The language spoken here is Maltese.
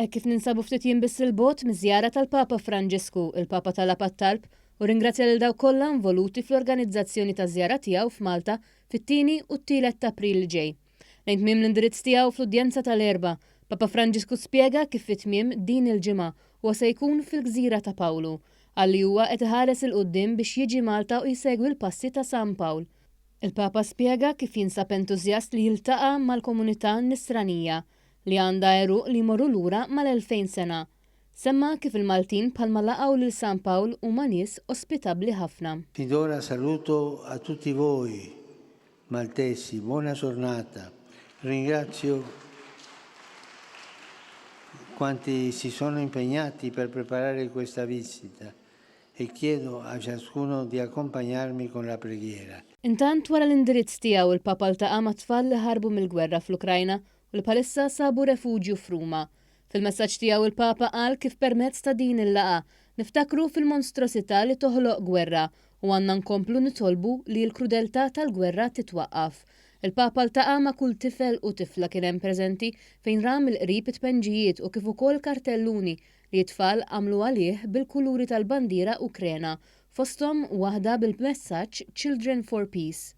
Kif ninsabu ftit jinbiss il-bot miż-żjara tal-Papa Franġisku, il-Papa talab għat-talb u ringrazzja lil daw kollha involuti fl-organizzazzjoni taż-żjara tiegħu f'Malta fit-2 u t-3 ta' April li ġej. Lejn tmiem l-indirizz tiegħu fl-udjenza tal-Erba', Papa Franġisku spjega kif fit-tmiem din il-ġimgħa huwa se jkun fil-Gżira ta' Pawlu, għalli huwa qed iħares il quddiem biex jiġi Malta u jsegwi l-passi ta' San Pawl. Il-Papa spjega kif jinsab entużjast li jiltaqa' mal-komunità nisranija li għandha għeruq li jmorru lura mal-2000 sena. Semma kif il-Maltin bħalma laqgħu lil San Pawl huma nies ospitabbli ħafna. Fin d'ora saluto a tutti voi maltesi, buona giornata. Ringrazio quanti si sono impegnati per preparare questa visita e chiedo a ciascuno di accompagnarmi con la preghiera. Intant wara l-indirizz tiegħu il-Papa ltaqa' ma' tfal li ħarbu mill-gwerra fl-Ukrajna u li bħalissa sabu refuġju f'Ruma. Fil-messaġġ tiegħu il-Papa qal kif permezz ta' din il-laqa niftakru fil-monstrosità li toħloq gwerra u għandna nkomplu nitolbu li l-krudeltà tal-gwerra titwaqqaf. Il-Papa ltaqa' ma' kull tifel u tifla kien hemm preżenti fejn ram il-qrib it-tpenġijiet u kif ukoll kartelluni li t-tfal għamlu għalih bil-kuluri tal-bandiera Ukrena, fosthom waħda bil-messaġġ Children for Peace.